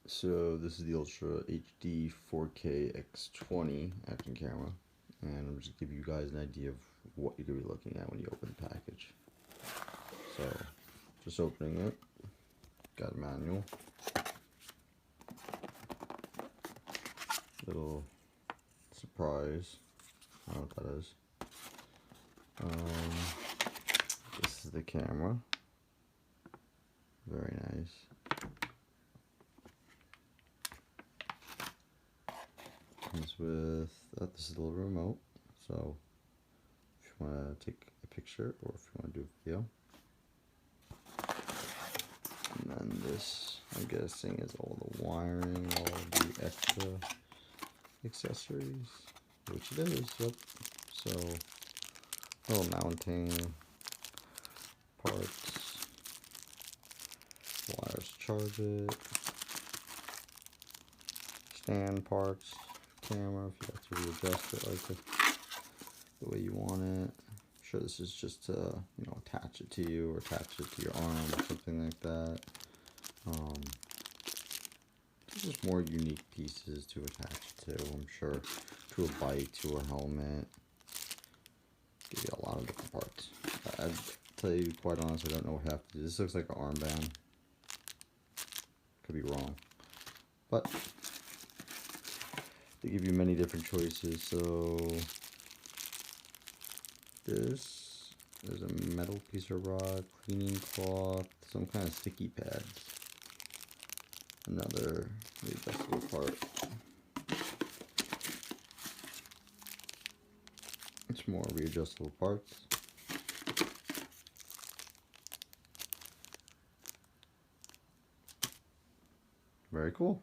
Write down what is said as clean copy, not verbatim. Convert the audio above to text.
So this is the Ultra HD 4K X20 action camera, and I'm just gonna give you guys an idea of what you're gonna be looking at when you open the package. So, just opening it, got a manual, little surprise, I don't know what that is. This is the camera, very nice. Comes with this is a little remote, so if you want to take a picture or if you want to do a video. And then this, I'm guessing, is all the wiring, all the extra accessories, which it is. Yep. So little mounting parts, wires to charge it, stand parts, camera if you have to readjust it like the way you want it. I'm sure this is just to attach it to you or attach it to your arm or something like that. There's just more unique pieces to attach it to, I'm sure, to a bike, to a helmet. Give you a lot of different parts. I'd tell you quite honestly, I don't know what half to do. This looks like an armband. Could be wrong, but they give you many different choices. So there's a metal piece of rod, cleaning cloth, some kind of sticky pads, another readjustable part. It's more readjustable parts. Very cool.